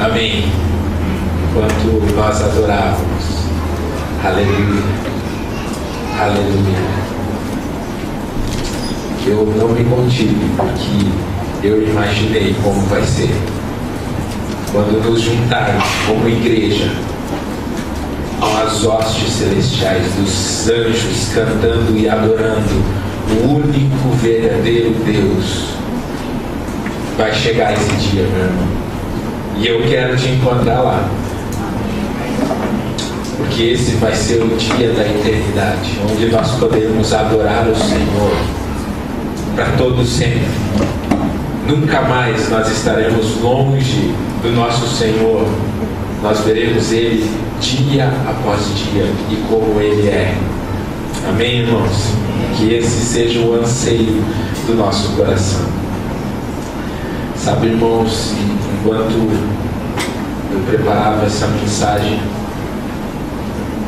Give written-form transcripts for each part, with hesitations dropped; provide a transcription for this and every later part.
Amém. Enquanto nós adorávamos, aleluia, aleluia, eu não me contive, porque eu imaginei como vai ser quando nos juntarmos como igreja às hostes celestiais dos anjos, cantando e adorando o único verdadeiro Deus. Vai chegar esse dia, meu irmão, e eu quero te encontrar lá, porque esse vai ser o dia da eternidade, onde nós podemos adorar o Senhor para todo sempre. Nunca mais nós estaremos longe do nosso Senhor. Nós veremos Ele dia após dia e como Ele é. Amém, irmãos? Que esse seja o anseio do nosso coração. Sabe, irmãos, enquanto eu preparava essa mensagem,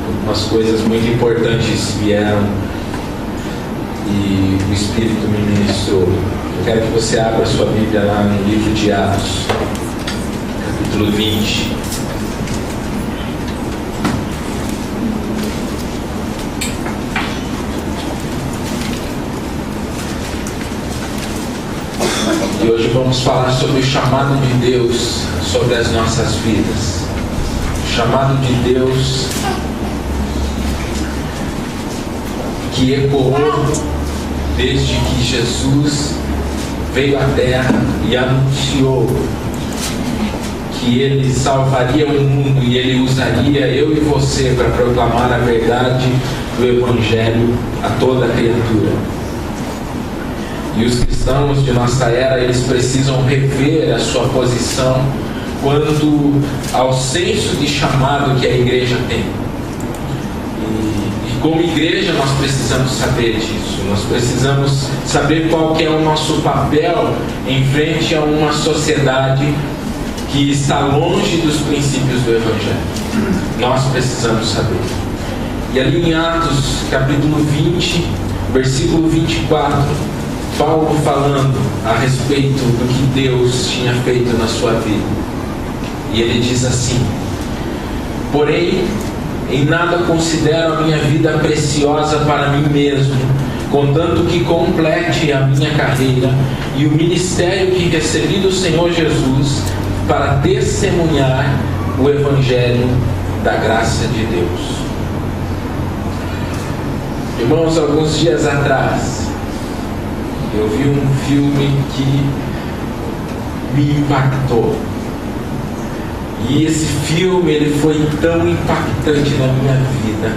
algumas coisas muito importantes vieram e o Espírito me ministrou. Eu quero que você abra sua Bíblia lá no livro de Atos, capítulo 20. E hoje vamos falar sobre o chamado de Deus sobre as nossas vidas. O chamado de Deus que ecoou desde que Jesus veio à terra e anunciou que Ele salvaria o mundo e Ele usaria eu e você para proclamar a verdade do Evangelho a toda criatura. E os cristãos de nossa era, eles precisam rever a sua posição quanto ao senso de chamado que a igreja tem. E como igreja nós precisamos saber disso. Nós precisamos saber qual que é o nosso papel em frente a uma sociedade que está longe dos princípios do Evangelho. Nós precisamos saber. E ali em Atos, capítulo 20, versículo 24, Paulo falando a respeito do que Deus tinha feito na sua vida. E ele diz assim: porém, em nada considero a minha vida preciosa para mim mesmo, contanto que complete a minha carreira e o ministério que recebi do Senhor Jesus para testemunhar o Evangelho da graça de Deus. Irmãos, alguns dias atrás eu vi um filme que me impactou. E esse filme ele foi tão impactante na minha vida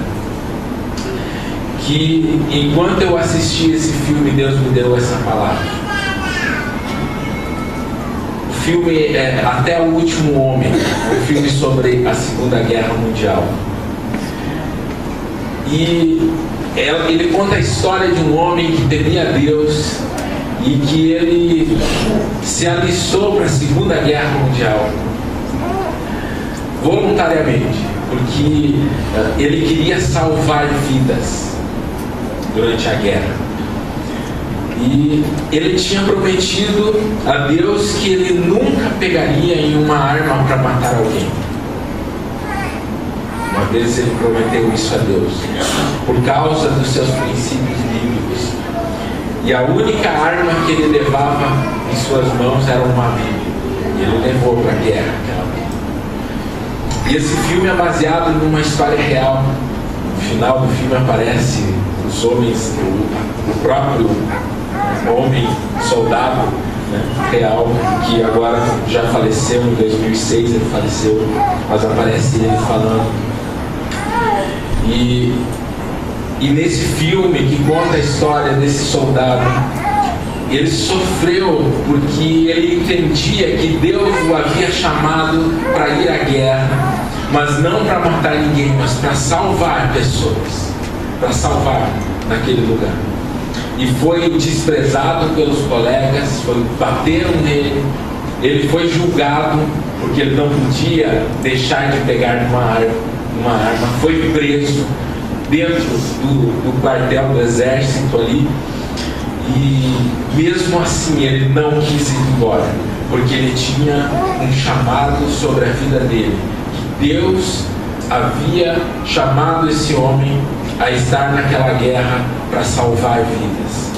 que enquanto eu assisti esse filme, Deus me deu essa palavra. O filme é Até o Último Homem, um filme sobre a Segunda Guerra Mundial. E ele conta a história de um homem que temia Deus e que ele se alistou para a Segunda Guerra Mundial voluntariamente, porque ele queria salvar vidas durante a guerra. E ele tinha prometido a Deus que ele nunca pegaria em uma arma para matar alguém. Uma vez ele prometeu isso a Deus, por causa dos seus princípios bíblicos. E a única arma que ele levava em suas mãos era uma Bíblia. E ele levou para a guerra aquela Bíblia. E esse filme é baseado numa história real. No final do filme aparece os homens, o próprio homem, soldado, né, real, que agora já faleceu, em 2006 ele faleceu, mas aparece ele falando. E nesse filme que conta a história desse soldado, ele sofreu porque ele entendia que Deus o havia chamado para ir à guerra, mas não para matar ninguém, mas para salvar pessoas, para salvar naquele lugar. E foi desprezado pelos colegas, bateram nele, ele foi julgado porque ele não podia deixar de pegar uma arma, foi preso dentro do quartel do exército ali, e mesmo assim ele não quis ir embora, porque ele tinha um chamado sobre a vida dele, que Deus havia chamado esse homem a estar naquela guerra para salvar vidas.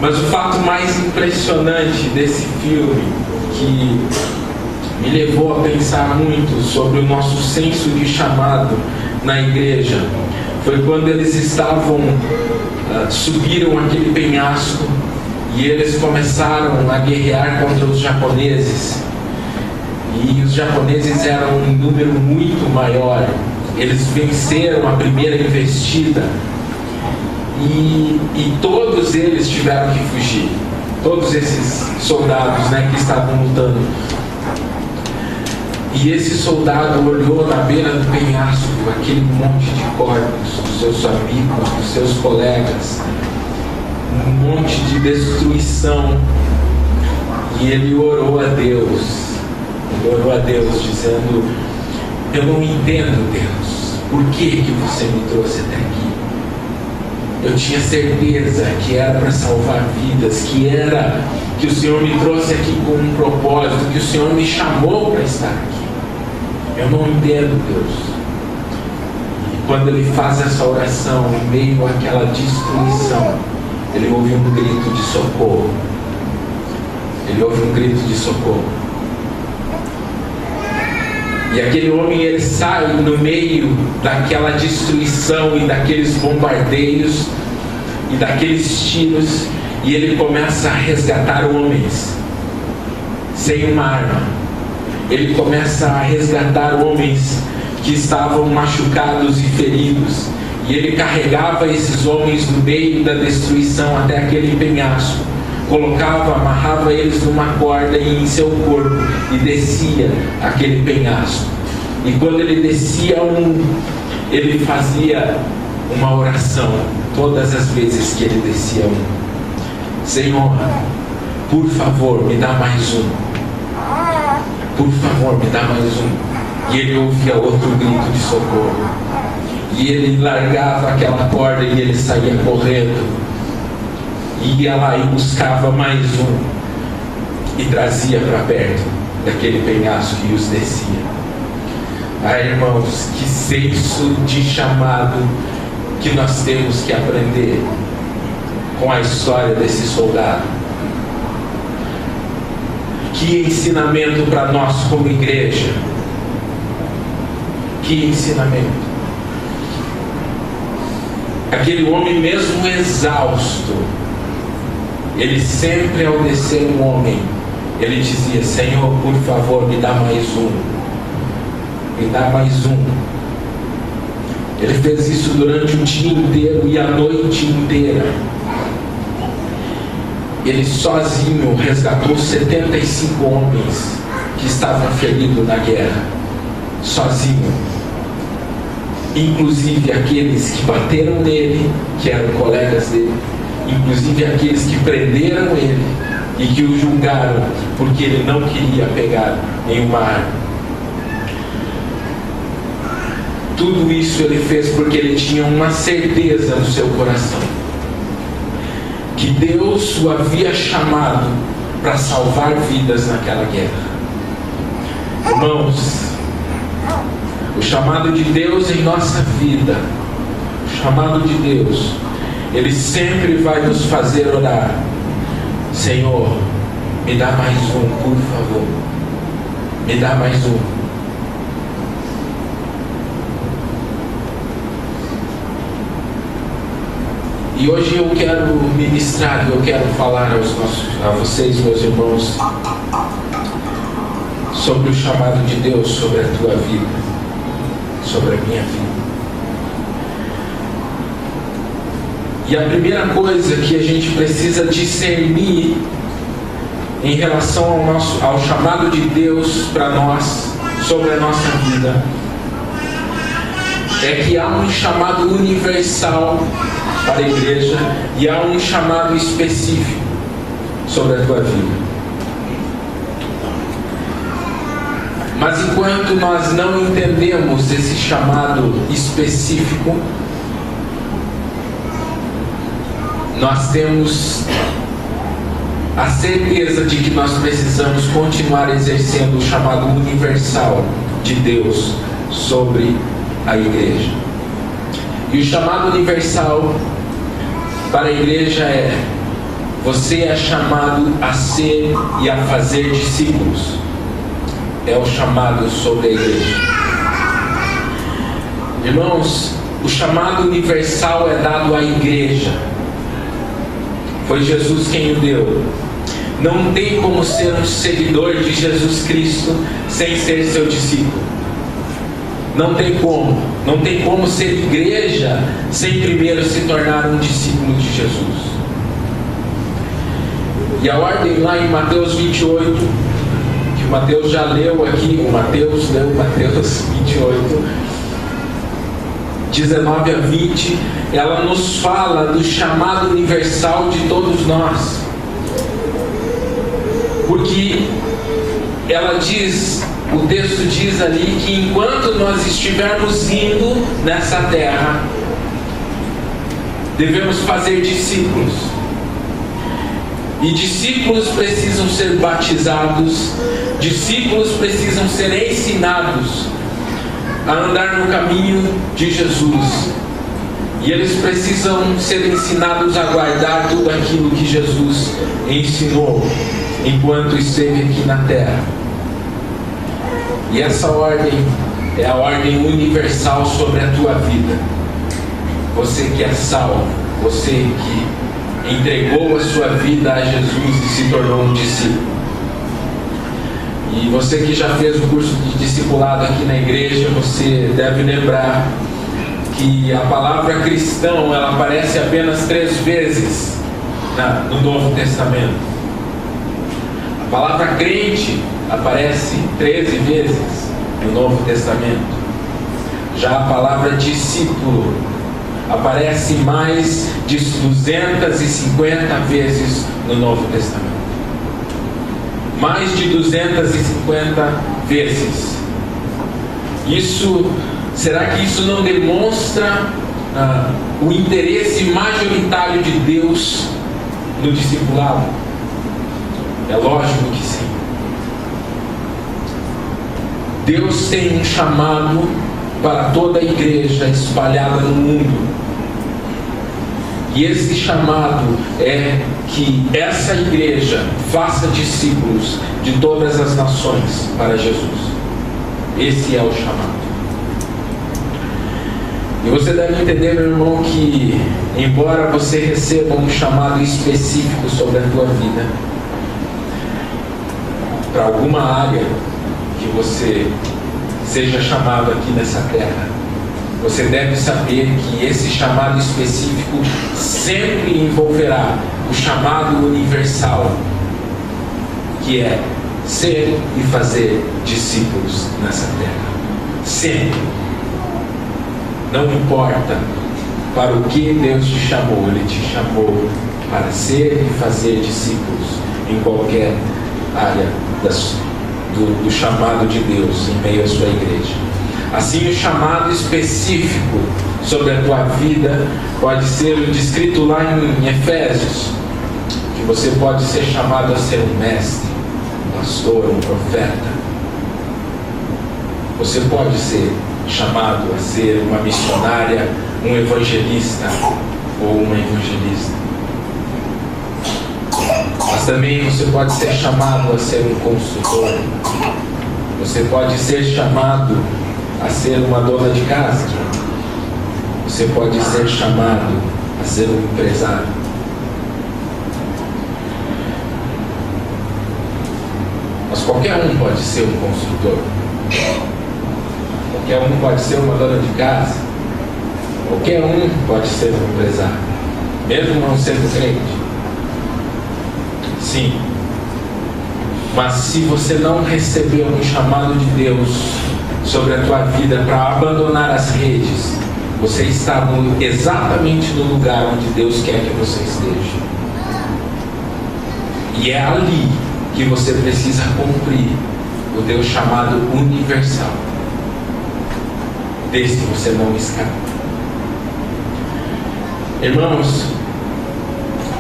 Mas o fato mais impressionante desse filme, que me levou a pensar muito sobre o nosso senso de chamado na igreja, foi quando eles subiram aquele penhasco e eles começaram a guerrear contra os japoneses. E os japoneses eram um número muito maior. Eles venceram a primeira investida e todos eles tiveram que fugir. Todos esses soldados, que estavam lutando. E esse soldado olhou na beira do penhasco aquele monte de corpos dos seus amigos, dos seus colegas, um monte de destruição, e ele orou a Deus. Ele orou a Deus dizendo: eu não entendo, Deus, por que você me trouxe até aqui? Eu tinha certeza que era para salvar vidas, que o Senhor me trouxe aqui com um propósito, que o Senhor me chamou para estar aqui. Eu não entendo, Deus. E quando ele faz essa oração, em meio àquela destruição, ele ouve um grito de socorro. Ele ouve um grito de socorro. E aquele homem, ele sai no meio daquela destruição e daqueles bombardeios e daqueles tiros, e ele começa a resgatar homens sem uma arma. Ele começa a resgatar homens que estavam machucados e feridos, e ele carregava esses homens no meio da destruição até aquele penhasco, colocava, amarrava eles numa corda e em seu corpo, e descia aquele penhasco. E quando ele descia ele fazia uma oração todas as vezes que ele descia Senhor, por favor, me dá mais um. Por favor, me dá mais um. E ele ouvia outro grito de socorro. E ele largava aquela corda e ele saía correndo. E ia lá e buscava mais um. E trazia para perto daquele penhasco e os descia. Irmãos, que senso de chamado que nós temos que aprender com a história desse soldado. Que ensinamento para nós como igreja. Que ensinamento. Aquele homem, mesmo exausto, ele sempre, ao descer um homem, ele dizia: Senhor, por favor, me dá mais um. Me dá mais um. Ele fez isso durante o dia inteiro e a noite inteira. Ele sozinho resgatou 75 homens que estavam feridos na guerra. Sozinho. Inclusive aqueles que bateram nele, que eram colegas dele. Inclusive aqueles que prenderam ele e que o julgaram porque ele não queria pegar nenhuma arma. Tudo isso ele fez porque ele tinha uma certeza no seu coração, que Deus o havia chamado para salvar vidas naquela guerra. Irmãos, o chamado de Deus em nossa vida, o chamado de Deus, ele sempre vai nos fazer orar: Senhor, me dá mais um, por favor. Me dá mais um. E hoje eu quero ministrar, eu quero falar a vocês, meus irmãos, sobre o chamado de Deus sobre a tua vida, sobre a minha vida. E a primeira coisa que a gente precisa discernir em relação ao chamado de Deus para nós, sobre a nossa vida, é que há um chamado universal para a igreja e há um chamado específico sobre a tua vida. Mas enquanto nós não entendemos esse chamado específico, nós temos a certeza de que nós precisamos continuar exercendo o chamado universal de Deus sobre a igreja. E o chamado universal para a igreja é: você é chamado a ser e a fazer discípulos. É o chamado sobre a igreja. Irmãos, o chamado universal é dado à igreja. Foi Jesus quem o deu. Não tem como ser um seguidor de Jesus Cristo sem ser seu discípulo. Não tem como. Não tem como ser igreja sem primeiro se tornar um discípulo de Jesus. E a ordem lá em Mateus 28, que o Mateus já leu aqui, Mateus 28, 19 a 20, ela nos fala do chamado universal de todos nós. Porque ela diz, o texto diz ali que enquanto nós estivermos indo nessa terra, devemos fazer discípulos. E discípulos precisam ser batizados, discípulos precisam ser ensinados a andar no caminho de Jesus. E eles precisam ser ensinados a guardar tudo aquilo que Jesus ensinou enquanto esteve aqui na terra. E essa ordem é a ordem universal sobre a tua vida. Você que é salvo, você que entregou a sua vida a Jesus e se tornou um discípulo. E você que já fez o curso de discipulado aqui na igreja, você deve lembrar que a palavra cristão, ela aparece apenas 3 vezes no Novo Testamento. A palavra crente aparece 13 vezes no Novo Testamento. Já a palavra discípulo aparece mais de 250 vezes no Novo Testamento. Mais de 250 vezes. Será que isso não demonstra o interesse majoritário de Deus no discipulado? É lógico que sim. Deus tem um chamado para toda a igreja espalhada no mundo. E esse chamado é que essa igreja faça discípulos de todas as nações para Jesus. Esse é o chamado. E você deve entender, meu irmão, que embora você receba um chamado específico sobre a tua vida, para alguma área que você seja chamado aqui nessa terra, você deve saber que esse chamado específico sempre envolverá o chamado universal, que é ser e fazer discípulos nessa terra. Sempre. Não importa para o que Deus te chamou, Ele te chamou para ser e fazer discípulos em qualquer área do chamado de Deus em meio à sua igreja. Assim, o chamado específico sobre a tua vida pode ser descrito lá em Efésios, que você pode ser chamado a ser um mestre, um pastor, um profeta. Você pode ser chamado a ser uma missionária, um evangelista ou uma evangelista. Mas também você pode ser chamado a ser um consultor. Você pode ser chamado a ser uma dona de casa. Você pode ser chamado a ser um empresário. Mas qualquer um pode ser um consultor. Qualquer um pode ser uma dona de casa. Qualquer um pode ser um empresário, mesmo não sendo crente. Sim. Mas se você não recebeu um chamado de Deus sobre a tua vida para abandonar as redes, você está exatamente no lugar onde Deus quer que você esteja. E é ali que você precisa cumprir o teu chamado universal, desde que você não escape. Irmãos,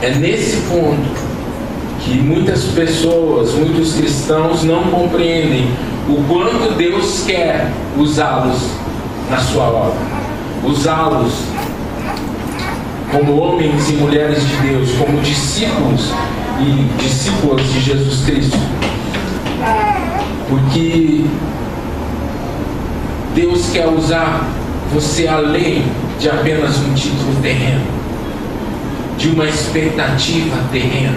é nesse ponto que muitas pessoas, muitos cristãos não compreendem o quanto Deus quer usá-los na sua obra, usá-los como homens e mulheres de Deus, como discípulos e discípulas de Jesus Cristo, porque Deus quer usar você além de apenas um título terreno, de uma expectativa terrena.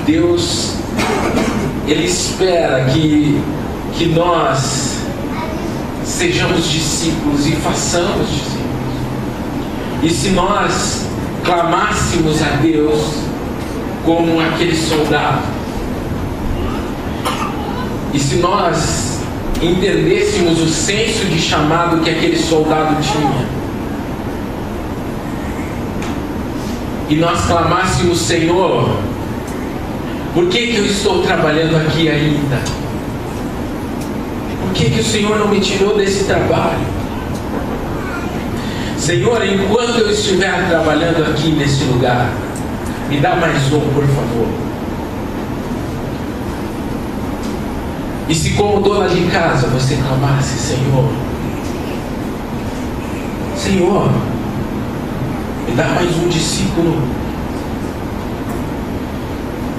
Deus, Ele espera que nós sejamos discípulos e façamos discípulos. E se nós clamássemos a Deus como aquele soldado, e se nós entendêssemos o senso de chamado que aquele soldado tinha, e nós clamássemos: Senhor, por que eu estou trabalhando aqui ainda? Por que o Senhor não me tirou desse trabalho? Senhor, enquanto eu estiver trabalhando aqui nesse lugar, me dá mais um, por favor. E se como dona de casa você clamasse: Senhor, Senhor, me dá mais um discípulo.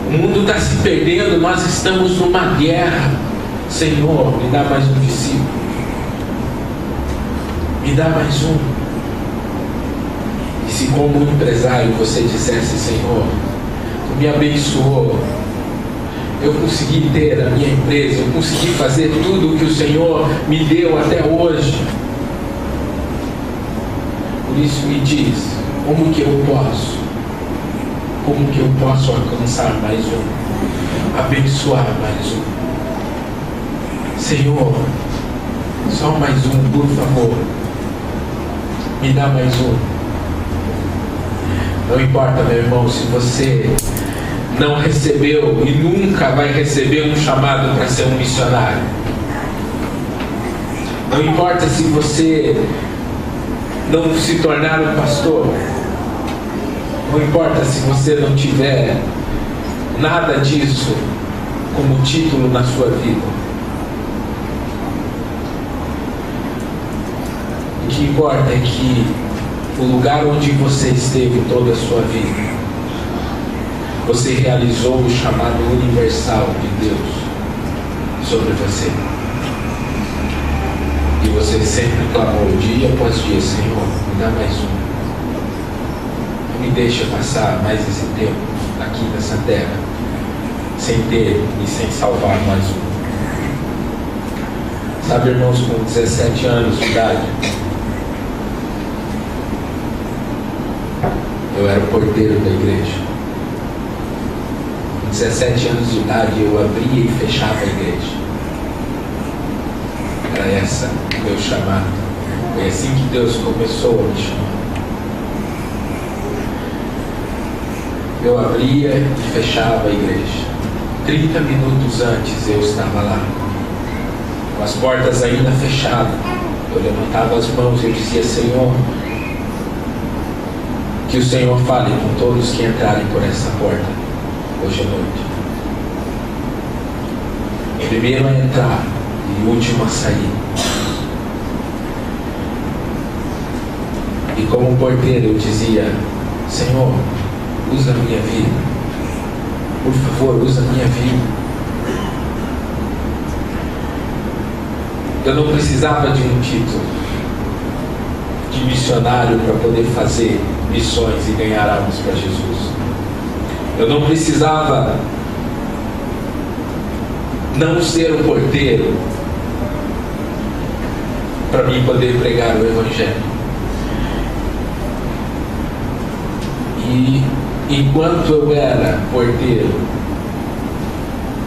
O mundo está se perdendo, nós estamos numa guerra. Senhor, me dá mais um discípulo. Me dá mais um. E se como empresário você dissesse: Senhor, Tu me abençoou, eu consegui ter a minha empresa, eu consegui fazer tudo o que o Senhor me deu até hoje. Por isso me diz, como que eu posso alcançar mais um, abençoar mais um? Senhor, só mais um, por favor, me dá mais um. Não importa, meu irmão, se você não recebeu e nunca vai receber um chamado para ser um missionário. Não importa se você não se tornar um pastor. Não importa se você não tiver nada disso como título na sua vida. O que importa é que o lugar onde você esteve toda a sua vida, você realizou o chamado universal de Deus sobre você. E você sempre clamou dia após dia: Senhor, me dá mais um. Não me deixa passar mais esse tempo aqui nessa terra sem ter e sem salvar mais um. Sabe, irmãos, com 17 anos de idade, eu era o porteiro da igreja. Com 17 anos de idade, eu abria e fechava a igreja. Era essa o meu chamado. Foi assim que Deus começou a me chamar. Eu abria e fechava a igreja. 30 minutos antes eu estava lá, com as portas ainda fechadas. Eu levantava as mãos e eu dizia: Senhor, que o Senhor fale com todos que entrarem por essa porta hoje à noite. Primeiro a entrar e último a sair. E como porteiro eu dizia: Senhor, usa a minha vida. Por favor, usa a minha vida. Eu não precisava de um título de missionário para poder fazer missões e ganhar almas para Jesus. Eu não precisava não ser um porteiro para mim poder pregar o Evangelho. E enquanto eu era porteiro,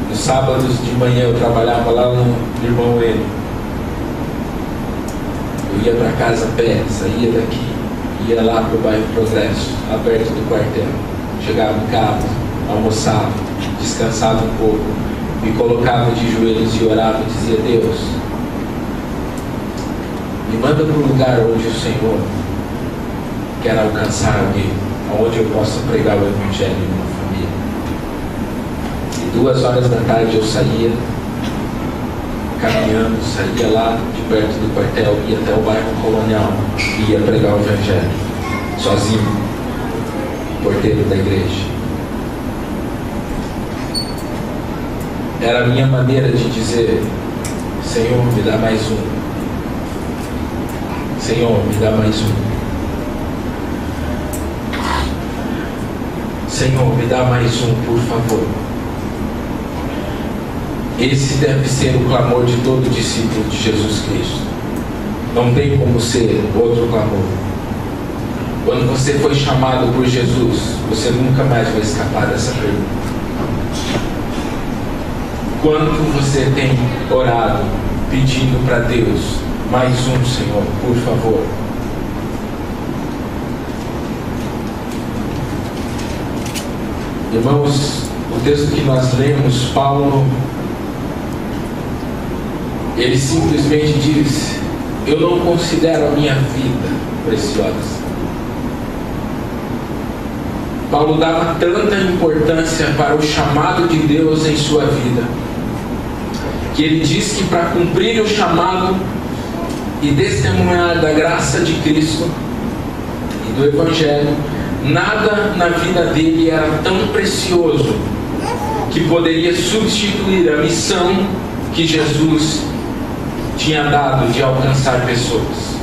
nos sábados de manhã eu trabalhava lá no irmão N. Eu ia para casa a pé, saía daqui, ia lá para o bairro Progresso, lá perto do quartel. Chegava em casa, almoçava, descansava um pouco, me colocava de joelhos e orava e dizia: Deus, me manda para o lugar onde o Senhor quer alcançar alguém. onde eu possa pregar o Evangelho em uma família. E 2h eu saía caminhando, saía lá de perto do quartel, ia até o bairro Colonial e ia pregar o Evangelho, sozinho, porteiro da igreja. Era a minha maneira de dizer: Senhor, me dá mais um. Senhor, me dá mais um. Senhor, me dá mais um, por favor. Esse deve ser o clamor de todo discípulo de Jesus Cristo. Não tem como ser outro clamor. Quando você foi chamado por Jesus, você nunca mais vai escapar dessa pergunta. Quanto você tem orado, pedindo para Deus, mais um, Senhor, por favor? Irmãos, o texto que nós lemos, Paulo, ele simplesmente diz: eu não considero a minha vida preciosa. Paulo dava tanta importância para o chamado de Deus em sua vida, que ele diz que para cumprir o chamado e testemunhar da graça de Cristo e do Evangelho, nada na vida dele era tão precioso que poderia substituir a missão que Jesus tinha dado de alcançar pessoas,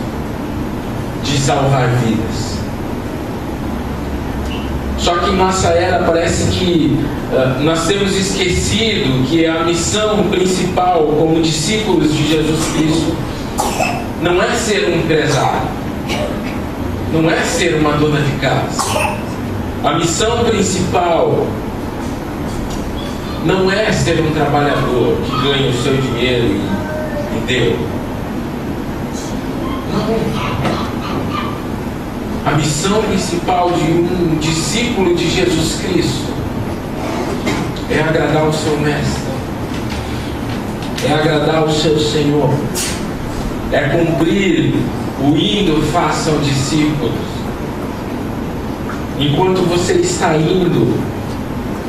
de salvar vidas. Só que em nossa era parece que nós temos esquecido que a missão principal como discípulos de Jesus Cristo não é ser um empresário, não é ser uma dona de casa. A missão principal não é ser um trabalhador que ganha o seu dinheiro e deu. Não. A missão principal de um discípulo de Jesus Cristo é agradar o seu mestre, é agradar o seu Senhor, é cumprir o indo, façam discípulos. Enquanto você está indo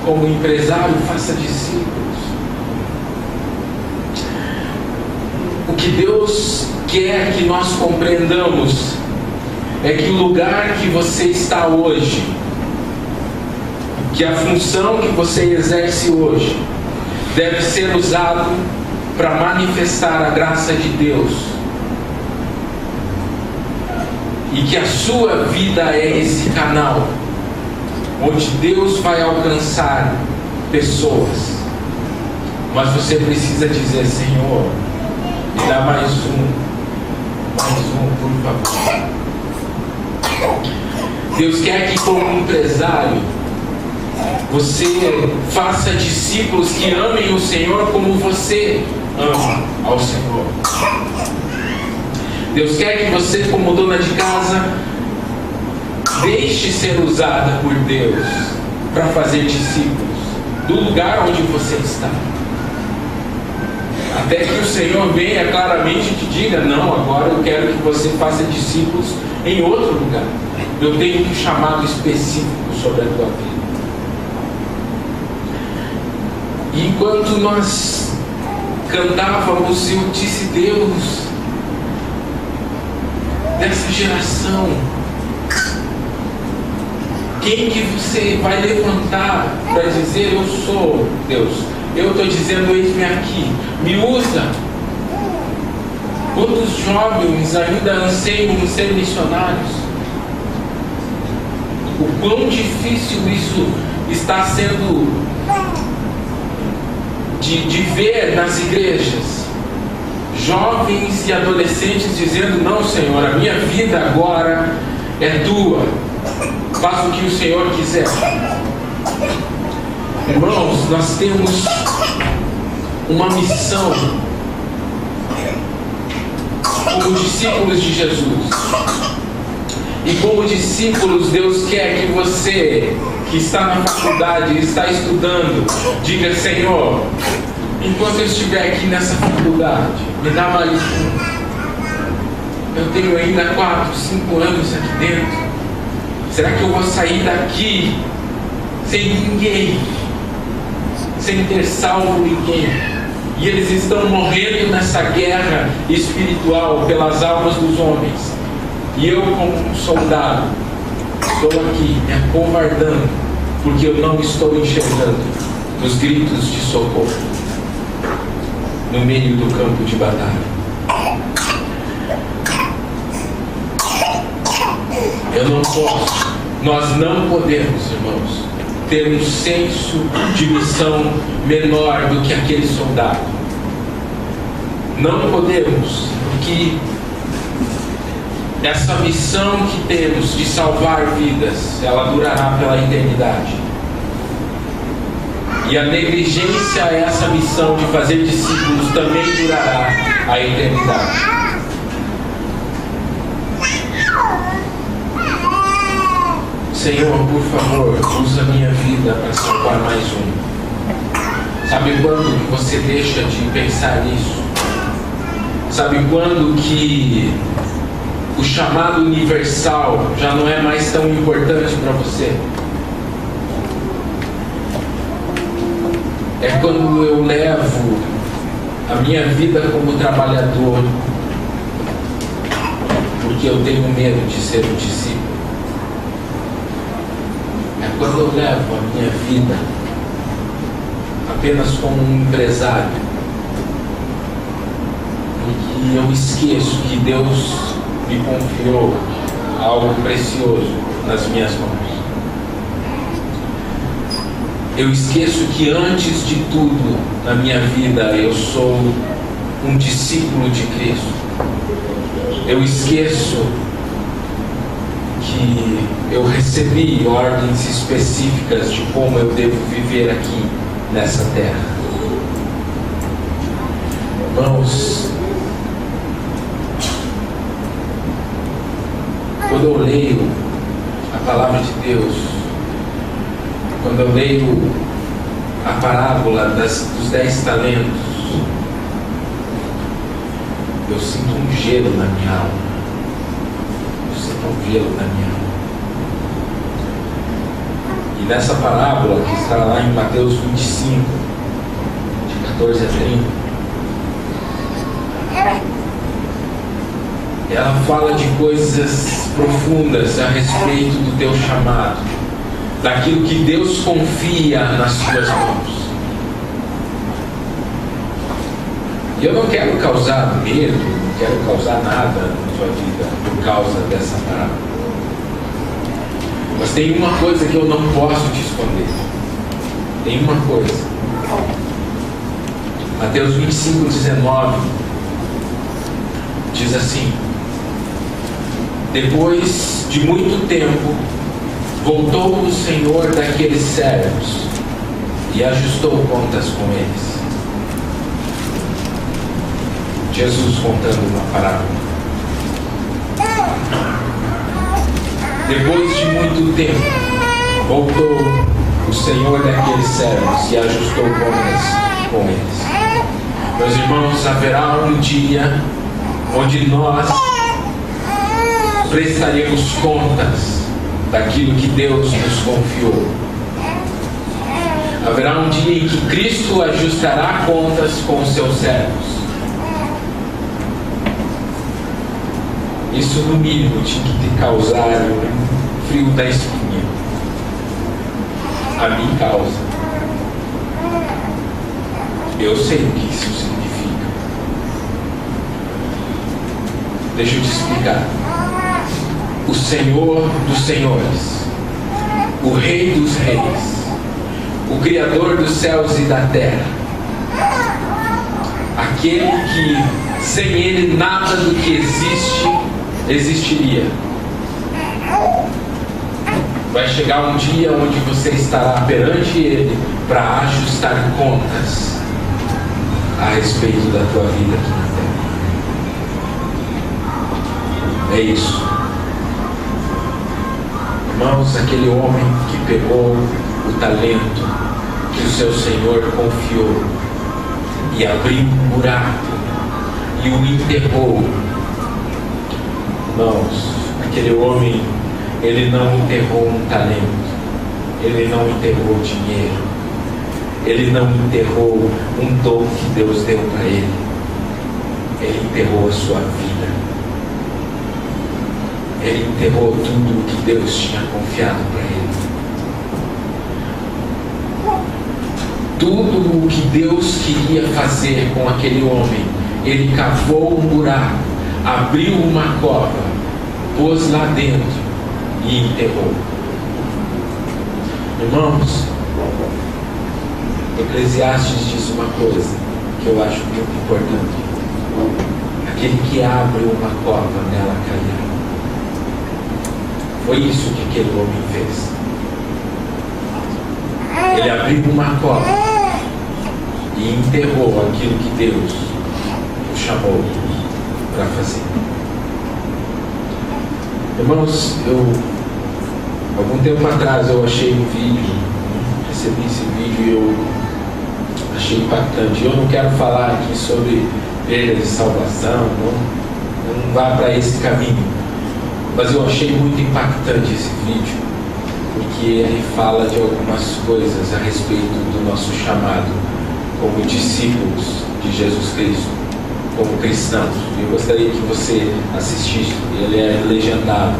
como empresário, faça discípulos. O que Deus quer que nós compreendamos é que o lugar que você está hoje, que a função que você exerce hoje, deve ser usado para manifestar a graça de Deus. E que a sua vida é esse canal onde Deus vai alcançar pessoas. Mas você precisa dizer: Senhor, me dá mais um, por favor. Deus quer que, como empresário, você faça discípulos que amem o Senhor como você ama ao Senhor. Deus quer que você, como dona de casa, deixe ser usada por Deus para fazer discípulos do lugar onde você está. Até que o Senhor venha claramente e te diga: não, agora eu quero que você faça discípulos em outro lugar. Eu tenho um chamado específico sobre a tua vida. E enquanto nós cantávamos, eu disse: Deus, dessa geração, quem que você vai levantar para dizer: eu sou Deus, eu estou dizendo, eis-me aqui, me usa? Quantos jovens ainda anseiam em ser missionários? O quão difícil isso está sendo de ver nas igrejas. Jovens e adolescentes dizendo: não, Senhor, a minha vida agora é tua, faz o que o Senhor quiser. Irmãos, nós temos uma missão como discípulos de Jesus. E como discípulos, Deus quer que você, que está na faculdade, está estudando, diga: Senhor, enquanto eu estiver aqui nessa faculdade, me dá mais um. Eu tenho ainda 4, 5 anos aqui dentro. Será que eu vou sair daqui sem ninguém, sem ter salvo ninguém? E eles estão morrendo nessa guerra espiritual pelas almas dos homens. E eu, como um soldado, estou aqui me acovardando, porque eu não estou enxergando os gritos de socorro no meio do campo de batalha. Eu não posso, nós não podemos, irmãos, ter um senso de missão menor do que aquele soldado. Não podemos, porque essa missão que temos de salvar vidas, ela durará pela eternidade. E a negligência a essa missão de fazer discípulos também durará a eternidade. Senhor, por favor, usa minha vida para salvar mais um. Sabe quando que você deixa de pensar nisso? Sabe quando que o chamado universal já não é mais tão importante para você? É quando eu levo a minha vida como trabalhador, porque eu tenho medo de ser um discípulo. É quando eu levo a minha vida apenas como um empresário, porque eu esqueço que Deus me confiou algo precioso nas minhas mãos. Eu esqueço que antes de tudo na minha vida eu sou um discípulo de Cristo. Eu esqueço que eu recebi ordens específicas de como eu devo viver aqui nessa terra. Irmãos, quando eu leio a palavra de Deus, quando eu leio a parábola dos 10 talentos, eu sinto um gelo na minha alma. Eu sinto um gelo na minha alma. E nessa parábola, que está lá em Mateus 25, de 14 a 30, ela fala de coisas profundas a respeito do teu chamado, daquilo que Deus confia nas tuas mãos. E eu não quero causar medo, não quero causar nada na tua vida por causa dessa parábola. Mas tem uma coisa que eu não posso te esconder. Tem uma coisa. Mateus 25, 19 diz assim: depois de muito tempo, voltou o Senhor daqueles servos e ajustou contas com eles. Jesus contando uma parábola. Depois de muito tempo, voltou o Senhor daqueles servos e ajustou contas com eles. Meus irmãos, haverá um dia onde nós prestaremos contas daquilo que Deus nos confiou. Haverá um dia em que Cristo ajustará contas com os seus servos. Isso no mínimo tinha que te causar um frio da espinha. A mim causa. Eu sei o que isso significa. Deixa eu te explicar. O Senhor dos Senhores, o Rei dos Reis, o Criador dos céus e da terra, aquele que sem Ele nada do que existe existiria. Vai chegar um dia onde você estará perante Ele para ajustar contas a respeito da tua vida aqui na terra. É isso. Irmãos, aquele homem que pegou o talento que o seu Senhor confiou e abriu um buraco e o enterrou. Irmãos, aquele homem Ele não enterrou um talento, ele não enterrou dinheiro, ele não enterrou um dom que Deus deu para ele. Ele enterrou a sua vida. Ele enterrou tudo o que Deus tinha confiado para ele. Tudo o que Deus queria fazer com aquele homem, ele cavou um buraco, abriu uma cova, pôs lá dentro e enterrou. Irmãos, Eclesiastes diz uma coisa que eu acho muito importante: aquele que abre uma cova, nela cairá. Foi isso que aquele homem fez. Ele abriu uma cova e enterrou aquilo que Deus o chamou para fazer. Irmãos, algum tempo atrás eu achei um vídeo, recebi esse vídeo e eu achei impactante. Eu não quero falar aqui sobre perda de salvação, não vá para esse caminho, mas eu achei muito impactante esse vídeo, porque ele fala de algumas coisas a respeito do nosso chamado como discípulos de Jesus Cristo, como cristãos. Eu gostaria que você assistisse. Ele é legendado,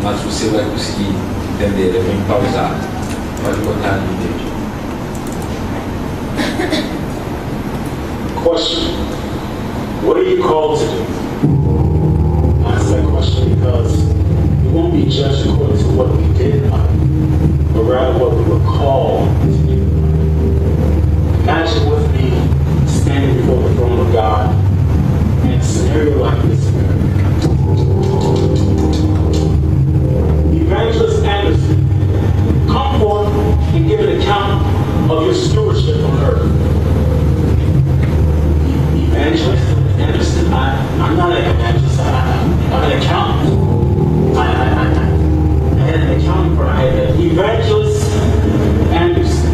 mas você vai conseguir entender. É bem pausado. Pode botar no vídeo. Question: what are you called to do? I ask that question because we won't be judged according to what we did in life, but rather what we were called to do. Imagine with me standing before the throne of God in a scenario like this. Evangelist Anderson, come forth and give an account of your stewardship on earth. Evangelist Anderson, I'm not an evangelist, I'm an accountant. I had an accounting firm. I had an Evangelist Anderson.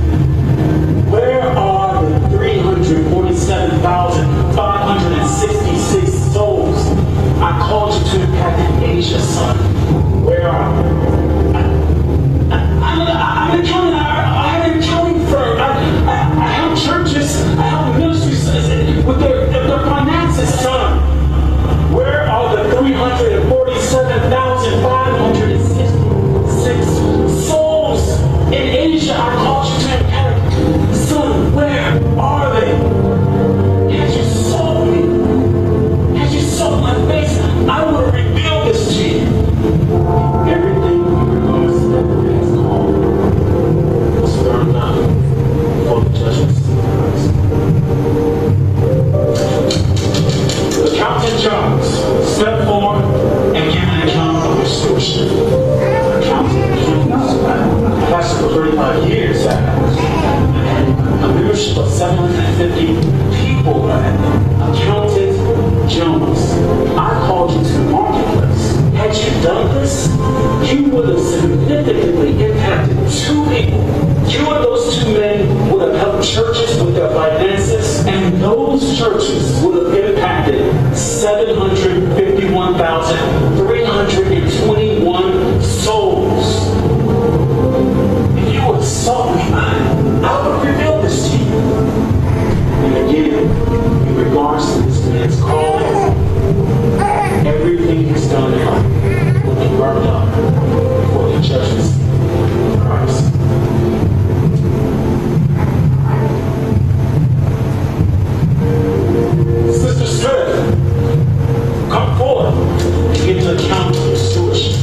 Where are the 347,566 souls I called you to impact in Asia, son? Where are they? I'm an accountant. I have an accounting firm. I help churches. I help ministries with their finances, son. Where are the 347,566 souls in Asia I called you to impact? Son, where are they? Had you saw me, had you saw my face, I would have revealed this to you. Everything in regards to that man's call was burned up for the judgment seat of Christ. Accountant Jones, step forward and give an account of your stewardship. Accountant Jones, pastor for 35 years. A membership of 750 people. Accountant Jones, I called you to the marketplace. Had you done this, you would have significantly impacted 2 people. You and those 2 men would have helped churches with their finances, and those churches would have impacted 751,321 souls. If you would have sought me, I would have revealed this to you. And again, in regards to this man's calling, everything he's done in life will be burned up before the judgment seat of Christ. Sister Smith, come forward and give an account of your stewardship.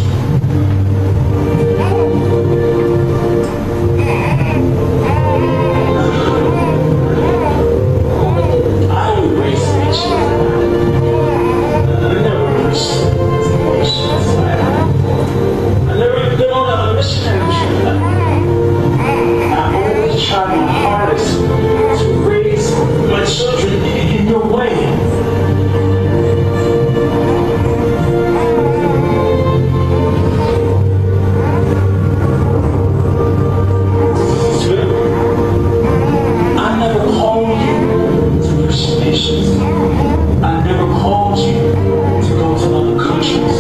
I only raised 3 children. I never preached emotions. I never been on a missionary trip. I always tried my hardest to raise my children in your way. I never called you to push nations. I never called you to go to other countries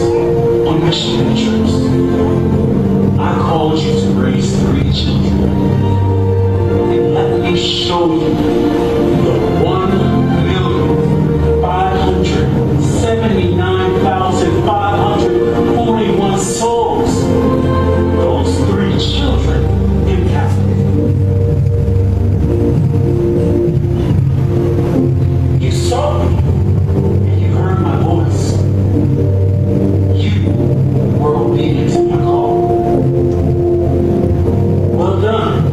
on special interests. I called you to raise 3 children. And let me show you the 1,579,541 souls those 3 children impacted. You saw me and you heard my voice. You were obedient to my call. Well done,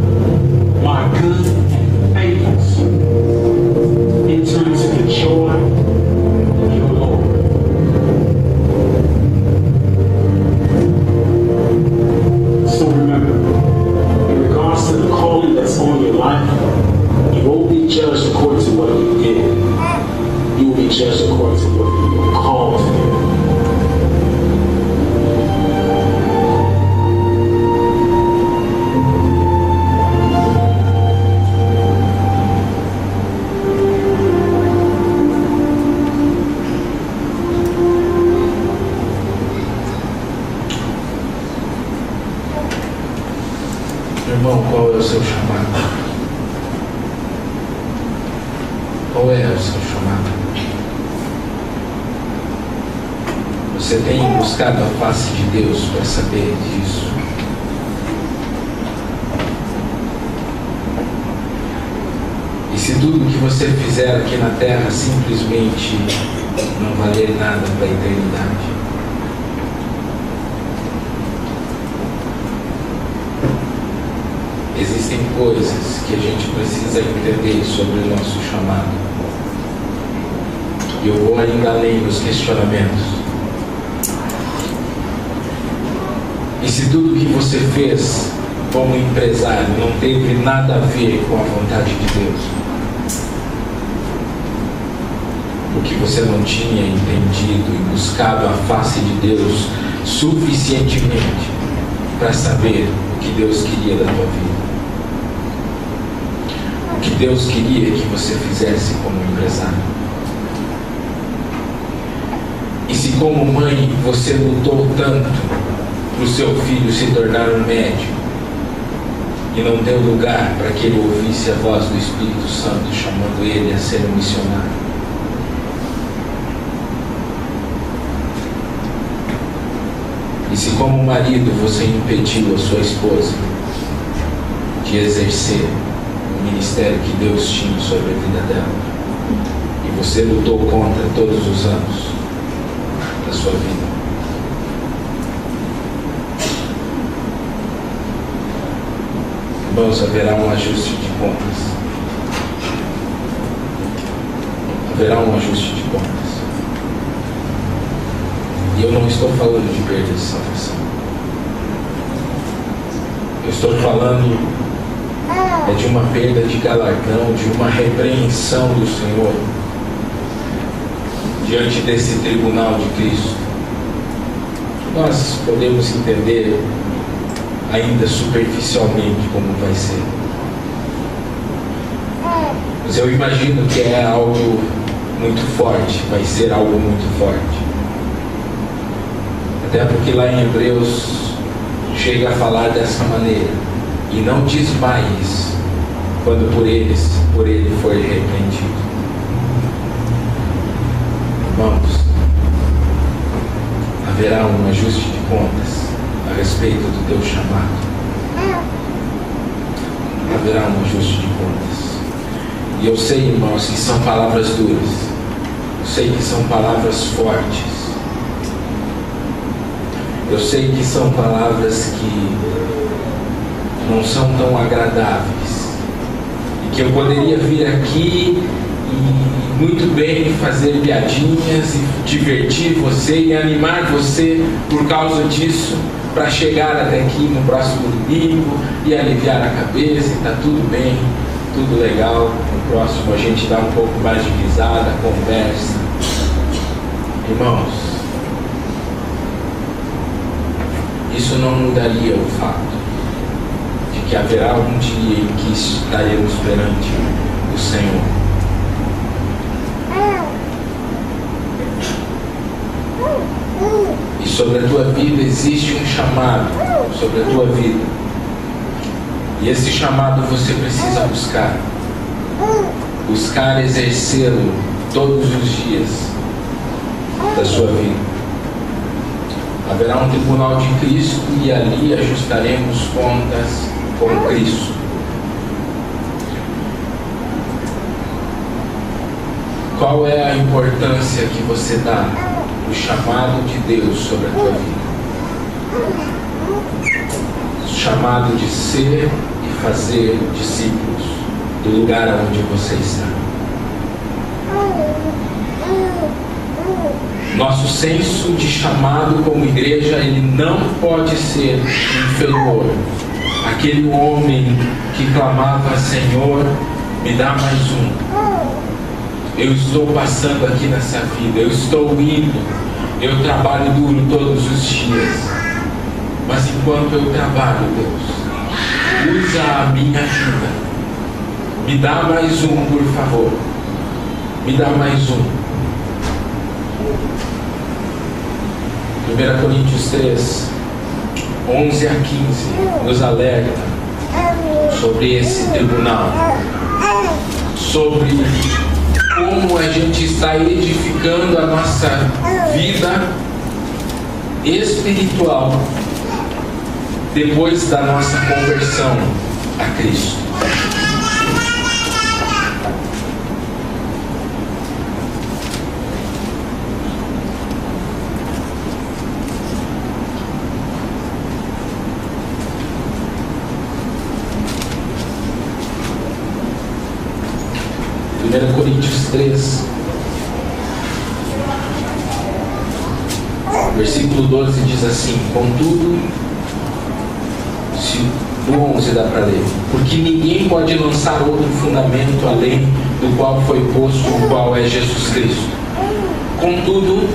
my good and faithful servant. Enter into the joy of your Lord. So remember, in regards to the calling that's on your life, you won't be judged according to what you did. You will be judged according to what you were called to do. Irmão, qual é o seu chamado? Qual é o seu chamado? Você tem buscado a face de Deus para saber disso? E se tudo que você fizer aqui na terra simplesmente não valer nada para a eternidade? Existem coisas que a gente precisa entender sobre o nosso chamado. E eu vou ainda além dos questionamentos. E se tudo que você fez como empresário não teve nada a ver com a vontade de Deus, porque você não tinha entendido e buscado a face de Deus suficientemente para saber o que Deus queria da tua vida, o que Deus queria que você fizesse como empresário. E se como mãe você lutou tanto para o seu filho se tornar um médico e não deu lugar para que ele ouvisse a voz do Espírito Santo chamando ele a ser um missionário, e se como marido você impediu a sua esposa de exercer o ministério que Deus tinha sobre a vida dela, e você lutou contra todos os anos da sua vida, irmãos, haverá um ajuste de contas. Haverá um ajuste de contas. E eu não estou falando de perda de salvação. Eu estou falando de uma perda de galardão, de uma repreensão do Senhor diante desse tribunal de Cristo. Nós podemos entender ainda superficialmente como vai ser. Mas eu imagino que é algo muito forte, vai ser algo muito forte. Até porque lá em Hebreus chega a falar dessa maneira: e não desmaies quando por ele for repreendido. Irmãos, haverá um ajuste de contas a respeito do teu chamado. Haverá um ajuste de contas. E eu sei, irmãos, que são palavras duras. Eu sei que são palavras fortes. Eu sei que são palavras que não são tão agradáveis. E que eu poderia vir aqui e muito bem fazer piadinhas e divertir você e animar você por causa disso, para chegar até aqui no próximo domingo e aliviar a cabeça, e está tudo bem, tudo legal. No próximo a gente dá um pouco mais de risada, conversa. Irmãos, isso não mudaria o fato de que haverá um dia em que estaremos perante o Senhor. sobre a tua vida existe um chamado sobre a tua vida. E esse chamado você precisa buscar. Buscar exercê-lo todos os dias da sua vida. Haverá um tribunal de Cristo e ali ajustaremos contas com Cristo. Qual é a importância que você dá do chamado de Deus sobre a tua vida? O chamado de ser e fazer discípulos do lugar onde você está. Nosso senso de chamado como igreja, ele não pode ser inferior àquele homem que clamava: Senhor, me dá mais um. Eu estou passando aqui nessa vida, eu estou indo, eu trabalho duro todos os dias, mas enquanto eu trabalho, Deus, usa a minha vida, me dá mais um, por favor, me dá mais um. 1 Coríntios 3, 11 a 15, nos alerta sobre esse tribunal, sobre como a gente está edificando a nossa vida espiritual depois da nossa conversão a Cristo. Coríntios 3, versículo 12 diz assim: contudo, o 11 dá para ler, porque ninguém pode lançar outro fundamento além do qual foi posto, o qual é Jesus Cristo. Contudo,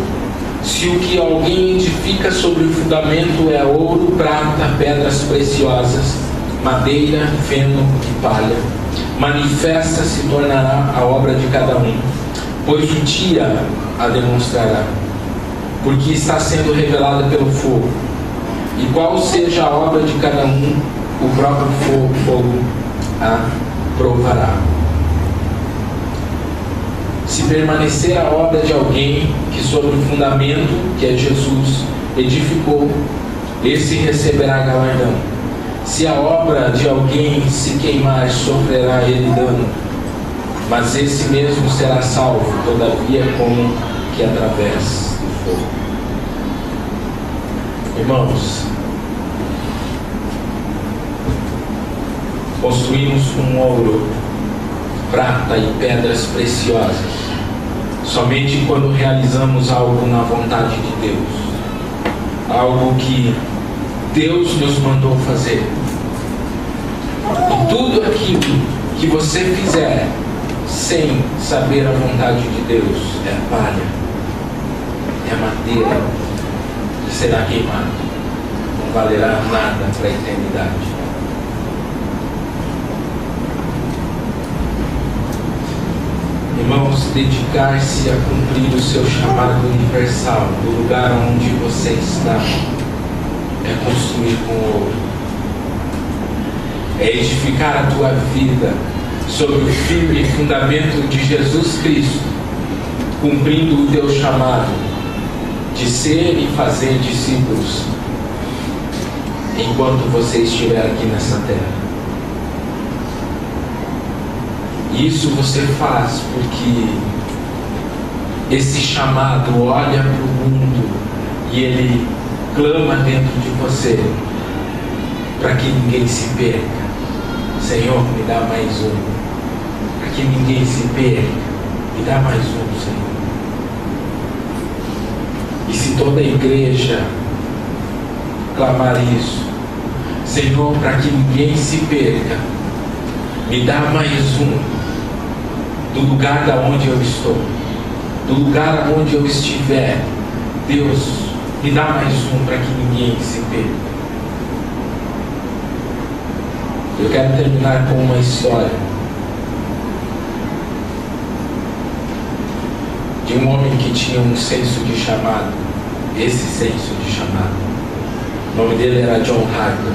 se o que alguém edifica sobre o fundamento é ouro, prata, pedras preciosas, madeira, feno e palha, manifesta se tornará a obra de cada um, pois o dia a demonstrará, porque está sendo revelada pelo fogo. E qual seja a obra de cada um, o próprio fogo a provará. Se permanecer a obra de alguém que sobre o fundamento, que é Jesus, edificou, esse receberá galardão. Se a obra de alguém se queimar, sofrerá ele dano, mas esse mesmo será salvo, todavia, como que através do fogo. Irmãos, construímos com ouro, prata e pedras preciosas somente quando realizamos algo na vontade de Deus, algo que Deus nos mandou fazer. E tudo aquilo que você fizer sem saber a vontade de Deus é palha, é madeira que será queimada, não valerá nada para a eternidade. Irmãos, dedicar-se a cumprir o seu chamado universal do lugar onde você está é construir com ouro, é edificar a tua vida sobre o firme fundamento de Jesus Cristo, cumprindo o teu chamado de ser e fazer discípulos enquanto você estiver aqui nessa terra. Isso você faz porque esse chamado olha para o mundo e ele clama dentro de você para que ninguém se perca. Senhor, me dá mais um. Para que ninguém se perca, me dá mais um, Senhor. E se toda a igreja clamar isso, Senhor, para que ninguém se perca, me dá mais um, do lugar da onde eu estou, do lugar onde eu estiver, Deus, me dá mais um para que ninguém se perca. Eu quero terminar com uma história de um homem que tinha um senso de chamado esse senso de chamado. O nome dele era John Harper.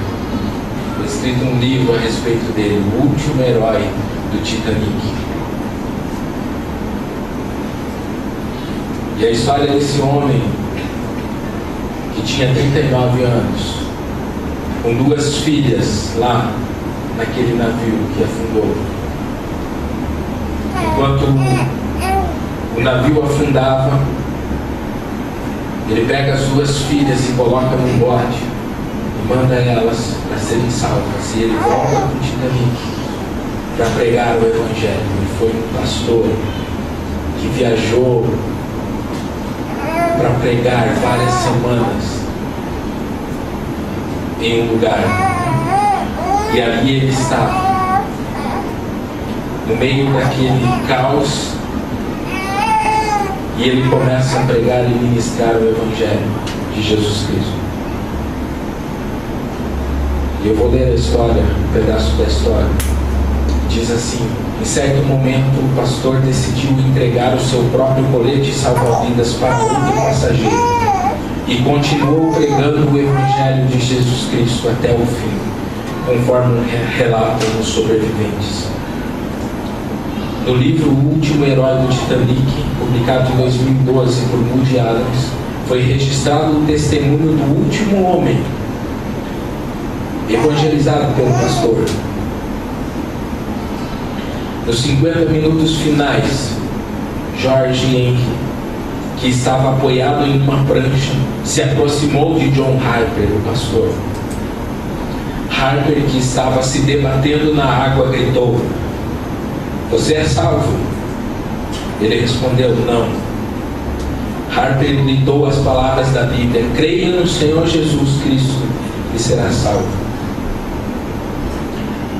Foi escrito um livro a respeito dele, O Último Herói do Titanic. E a história desse homem que tinha 39 anos, com 2 filhas lá naquele navio que afundou. Enquanto o navio afundava, ele pega as 2 filhas e coloca num bote e manda elas para serem salvas. E ele volta para o Titanic para pregar o Evangelho. Ele foi um pastor que viajou para pregar várias semanas em um lugar. E ali ele estava, no meio daquele caos, e ele começa a pregar e ministrar o Evangelho de Jesus Cristo. E eu vou ler a história, um pedaço da história. Diz assim: em certo momento o pastor decidiu entregar o seu próprio colete salva-vidas para outro passageiro e continuou pregando o Evangelho de Jesus Cristo até o fim, conforme relatam os sobreviventes. No livro O Último Herói do Titanic, publicado em 2012 por Moody Adams, foi registrado o testemunho do último homem evangelizado pelo pastor. Nos 50 minutos finais, George Henry, que estava apoiado em uma prancha, se aproximou de John Harper, o pastor. Harper, que estava se debatendo na água, gritou: "Você é salvo?" Ele respondeu: "Não." Harper gritou as palavras da Bíblia: "Creia no Senhor Jesus Cristo e será salvo."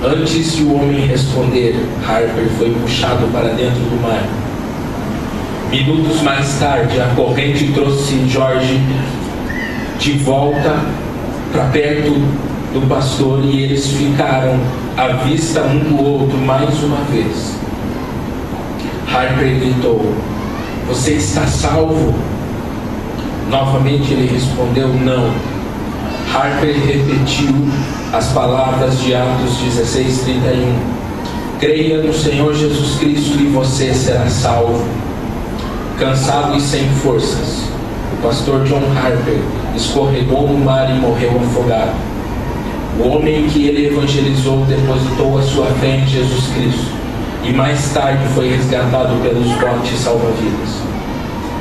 Antes de o homem responder, Harper foi puxado para dentro do mar. Minutos mais tarde, a corrente trouxe George de volta para perto do pastor e eles ficaram à vista um do outro mais uma vez. Harper gritou: "Você está salvo?" Novamente ele respondeu: "Não." Harper repetiu as palavras de Atos 16:31. "Creia no Senhor Jesus Cristo e você será salvo." Cansado e sem forças, o pastor John Harper escorregou no mar e morreu afogado. O homem que ele evangelizou depositou a sua fé em Jesus Cristo e mais tarde foi resgatado pelos botes salva-vidas.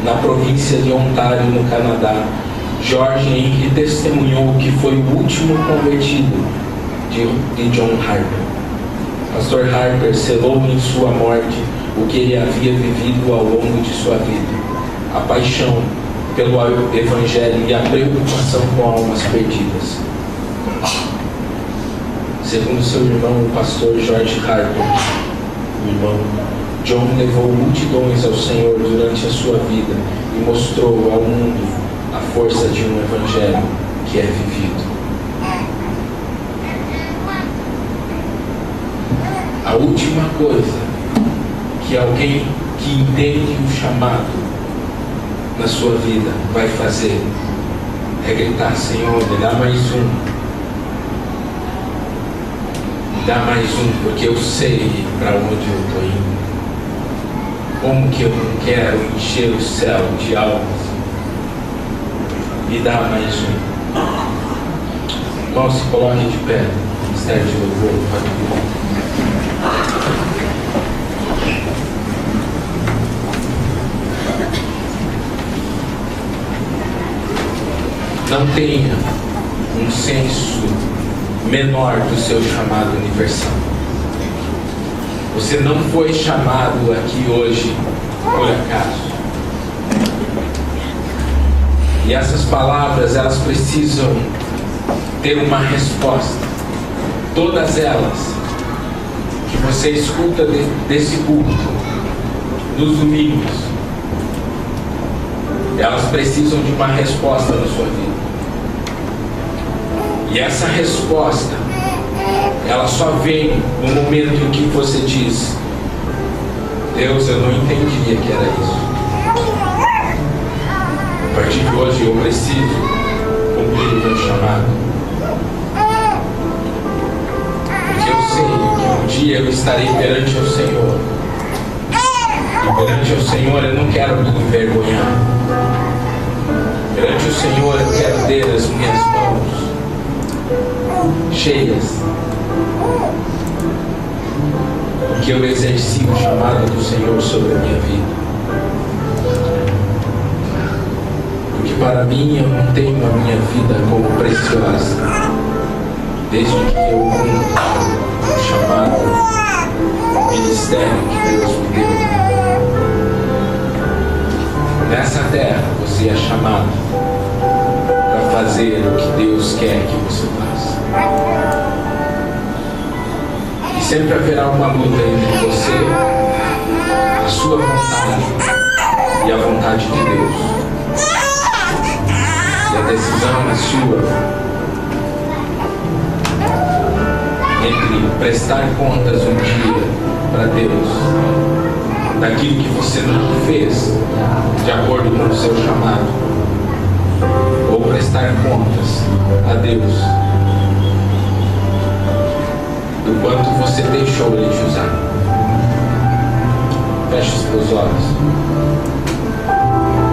Na província de Ontário, no Canadá, George Henry testemunhou que foi o último convertido de John Harper. Pastor Harper selou em sua morte o que ele havia vivido ao longo de sua vida: a paixão pelo Evangelho e a preocupação com almas perdidas. Segundo seu irmão, o pastor George Harper, o irmão John levou multidões ao Senhor durante a sua vida e mostrou ao mundo a força de um Evangelho que é vivido. A última coisa que alguém que entende o chamado na sua vida vai fazer é gritar: "Senhor, me dá mais um. Me dá mais um, porque eu sei para onde eu estou indo. Como que eu não quero encher o céu de almas? Me dá mais um." Irmão, se coloque de pé. Ministério de louvor, pode vir. Não tenha um senso menor do seu chamado universal. Você não foi chamado aqui hoje por acaso. E essas palavras, elas precisam ter uma resposta. Todas elas que você escuta desse culto, nos domingos, elas precisam de uma resposta na sua vida. E essa resposta, ela só vem no momento em que você diz: "Deus, eu não entendia que era isso. A partir de hoje eu preciso cumprir o meu chamado. Porque eu sei que um dia eu estarei perante o Senhor. E perante o Senhor eu não quero me envergonhar. Perante o Senhor eu quero ter as minhas mãos cheias. Porque eu exerci o chamado do Senhor sobre a minha vida. Porque para mim eu não tenho a minha vida como preciosa, desde que eu cumpro o chamado, o ministério que Deus me deu. Nessa terra você é chamado para fazer o que Deus quer que você faça. E sempre haverá uma luta entre você, a sua vontade e a vontade de Deus. E a decisão é sua entre prestar contas um dia para Deus daquilo que você não fez de acordo com o seu chamado, ou prestar contas a Deus do quanto você deixou Ele te usar. Feche os teus olhos.